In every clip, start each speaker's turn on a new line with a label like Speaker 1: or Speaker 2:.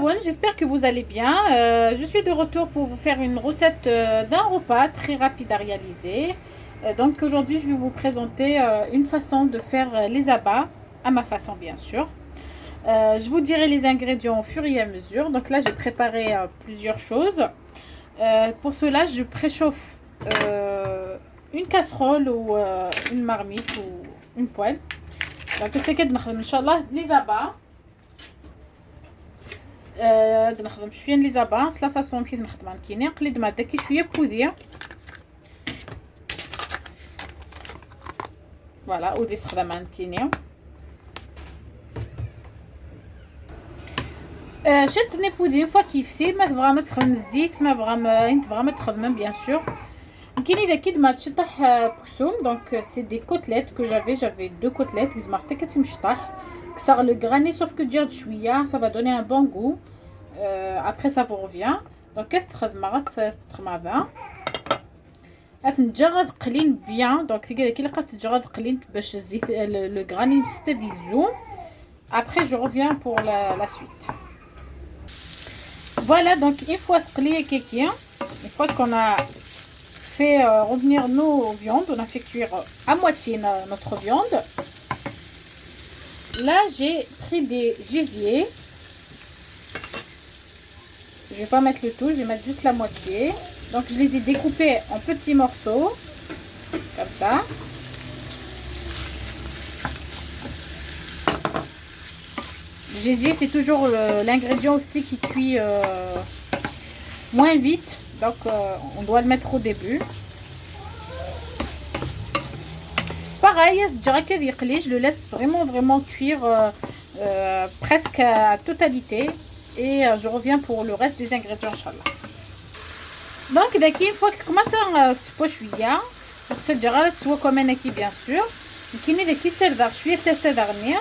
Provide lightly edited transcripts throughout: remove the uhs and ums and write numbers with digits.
Speaker 1: Marwan, j'espère que vous allez bien. Je suis de retour pour vous faire une recette d'un repas très rapide à réaliser. Donc aujourd'hui, je vais vous présenter une façon de faire les abats, à ma façon bien sûr. Je vous dirai les ingrédients au fur et à mesure. Donc là, j'ai préparé plusieurs choses. Pour cela, je préchauffe une casserole ou une marmite ou une poêle. Donc c'est que Inch'Allah les abats. نخدم شويه لي زاباس لا فاصون كيف نخدم كيني نقلد ماده كي شويه بوديه فوالا ودي استخدام كيني شدني بودي فوا كيفسي ما تبغى ما تخدم الزيت ما بغا ما انت بغا ما تخدم bien sûr كاين اذا كيد ما تشطح بكسوم دونك سي دي كوتليت كو j'avais deux côtelettes لازم حتى كتمشطح كسر لو غراني sauf que تجرد شويه ça va donner un bon goût. Après ça vous revient donc تخدم هذا تنجرد قليل بيان دونك كي لقات تجرد قليل باش الزيت لو غراني يستوي يزوم. Après je reviens pour la suite. Voilà donc une fois تقليه كيكي une fois qu'on a fait revenir nos viandes, on a fait cuire à moitié notre viande. Là j'ai pris des gésiers. Je vais pas mettre le tout, je vais mettre juste la moitié. Donc je les ai découpés en petits morceaux comme ça. Le gésier c'est toujours l'ingrédient aussi qui cuit moins vite, donc on doit le mettre au début. Pareil, je le laisse vraiment cuire presque à totalité. Et je reviens pour le reste des ingrédients inchallah. Donc une fois que commence à تسوى شويه تتجرد تسوى كمان كي bien sûr. كاين اللي كيسردغ شويه تسردغني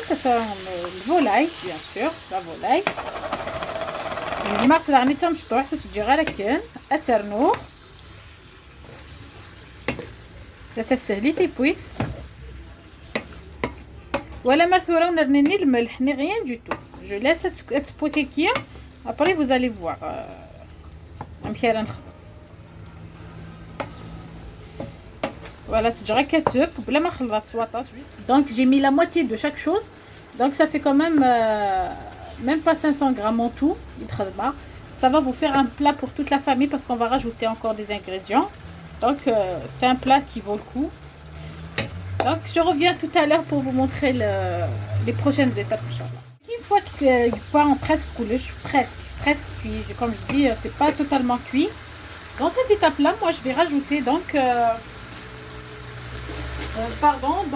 Speaker 1: الفولاي bien sûr لا فولاي لازم تسردغني حتى مشطوح تتجرد كان اترنوخ تسف سهليتي بويث ولا مرثوره ونرني الملح ني rien du tout. Je laisse être كيكيه. Après vous allez voir. Voilà, تجرى كاتب بلا ما خلطت سواطاس. Donc j'ai mis la moitié de chaque chose. Donc ça fait quand même pas 500 grammes en tout. Ça va vous faire un plat pour toute la famille parce qu'on va rajouter encore des ingrédients. Donc c'est un plat qui vaut le coup. Donc je reviens tout à l'heure pour vous montrer les prochaines étapes. Une fois qu'il part en presque couliche, presque cuit, comme je dis, c'est pas totalement cuit. Dans cette étape là, moi je vais rajouter donc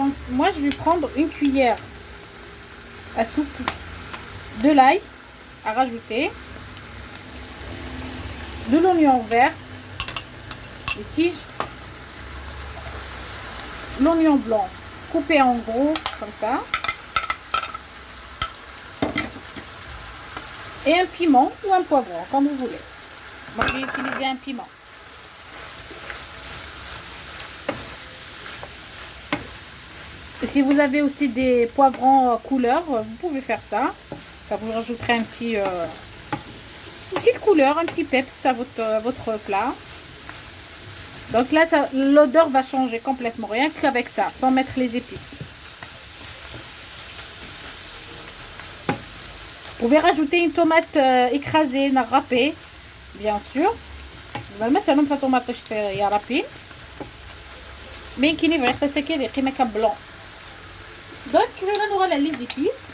Speaker 1: donc moi je vais prendre une cuillère à soupe de l'ail à rajouter, de l'oignon vert, les tiges, l'oignon blanc coupé en gros comme ça, et un piment ou un poivron comme vous voulez. Moi je vais utiliser un piment. Et si vous avez aussi des poivrons couleur, vous pouvez faire ça. Ça vous rajouterait une petite couleur, un petit peps à votre plat. Donc là l'odeur va changer complètement, rien qu'avec ça, sans mettre les épices. Vous pouvez rajouter une tomate écrasée, râpée, bien sûr. مثلا la tomate يا râpée. Mais qui n'est pas séquée des crèmes blanc. Donc là nous avons les épices.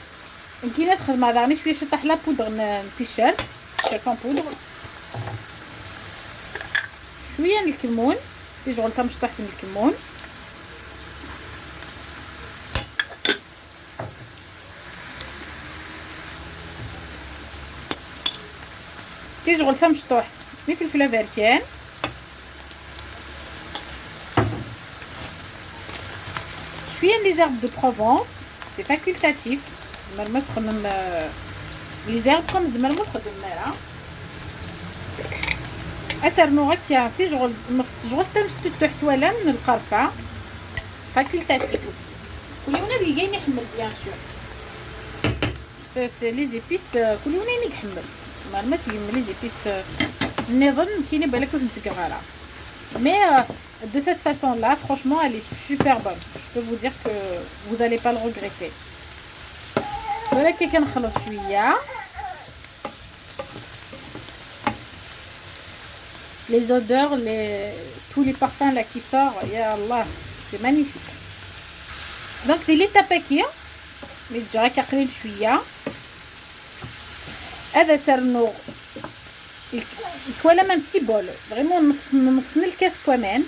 Speaker 1: qui ندخل مع دارني شويه شطح لا بودر نتيشيرت ان بودر شويه من الكمون تيجي تم شطح من الكمون تيجي تم شطح من الفلفل افريكان شويه لي زرب دو بروفونس سي فاكولتاتيف زعما تخدم لي زرب كوم زعما تخدم مالها اسرنو هكا تيجي تشغل تمشي تحت ولا من القرفه فاكولتاتيف كل يوم اللي جاي نحمل بيان سور سي لي زيبيس كل يوم يحمل ما تيجملي زيبيس نظن كاينه بالك واش متكغاله. Mais de cette façon-là, franchement, elle est super bonne. Je peux vous dire que vous n'allez pas le regretter. Voilà quelqu'un خلص شويه. Les odeurs, tous les parfums là qui sortent, ya Allah, c'est magnifique. Donc les tapakir, mais déjà قليل شويه. هذا سرنوغ الكوالا un petit bol. Vraiment نفصل الكاس كمان.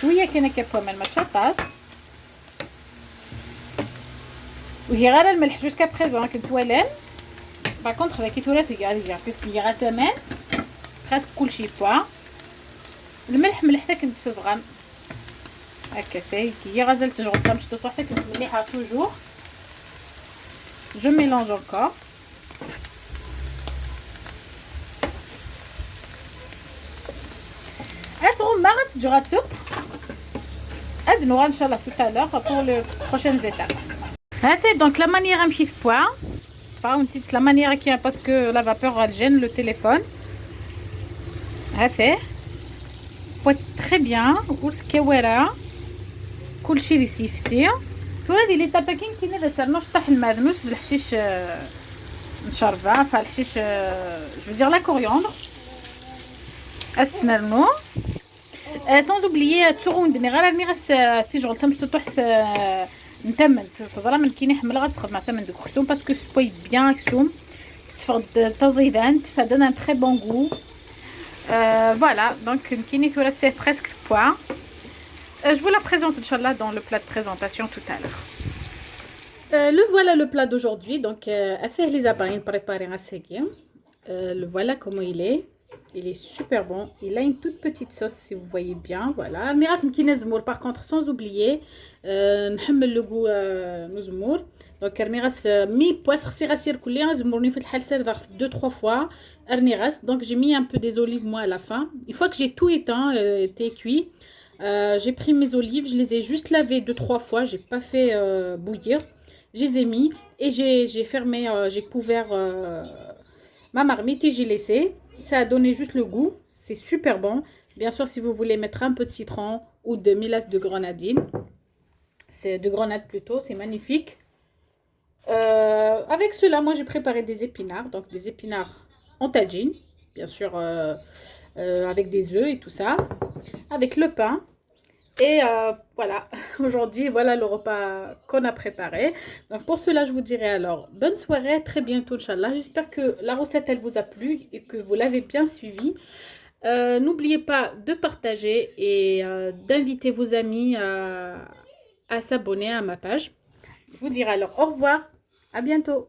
Speaker 1: شويه كاينه كمان ما تشطاس. وهي غير الملح jusqu'à présent كنت ولان. Par contre avec كيتولات هي puisqu'il y a semaine presque كلشي بوا. الملح ملح كنت صغام. هكا فاي هي غازال تجرب باش تطيح كنت مليحه toujours. Je mélange encore. Aide-nous Inch'Allah tout à l'heure pour les prochaines étapes. Donc la manière un petit point. La manière qui est parce que la vapeur elle gêne le téléphone. Très bien. كل شيء يسيفسي. هذه اللي تاباكين كاين هذا سرنا شطح المعدنوس بالحشيش نشربها فالحشيش جو دير لا كورياندر استنرنو sans oublier تسوغون دني غير راني في شغل تمش تطيح نتمن تزرا من كاين يحمل غتسخد مع ثمن دو كسوم باسكو سبوي بيان كسوم تفرد تزيدان ça donne un très bon goût. Voilà donc كاين ثلاث c'est presque point. Je vous la présente Inch'Allah dans le plat de présentation tout à l'heure. Le voilà le plat d'aujourd'hui. Donc, à faire les abarines préparées à seguir. Le voilà comment il est. Il est super bon. Il a une toute petite sauce si vous voyez bien. Voilà. Miras mkine zmour. Par contre, sans oublier, نحمل le goût نزمور. Donc, miras mi poisson sirasir كلها زمورني في الحال سير 2-3 fois. Erniras. Donc, j'ai mis un peu des olives moi à la fin. Une fois que j'ai tout éteint, été cuit. J'ai pris mes olives, je les ai juste lavées 2-3 fois, j'ai pas fait bouillir. Je les ai mis et j'ai fermé, j'ai couvert ma marmite et j'ai laissé. Ça a donné juste le goût, c'est super bon. Bien sûr, si vous voulez mettre un peu de citron ou de mélasse de grenadine, c'est de grenade plutôt, c'est magnifique. Avec cela, moi j'ai préparé des épinards, donc des épinards en tagine, bien sûr avec des œufs et tout ça, avec le pain. Et voilà, aujourd'hui, voilà le repas qu'on a préparé. Donc pour cela, je vous dirai alors bonne soirée, très bientôt, Inch'Allah. J'espère que la recette, elle vous a plu et que vous l'avez bien suivie. N'oubliez pas de partager et d'inviter vos amis à s'abonner à ma page. Je vous dirai alors au revoir, à bientôt.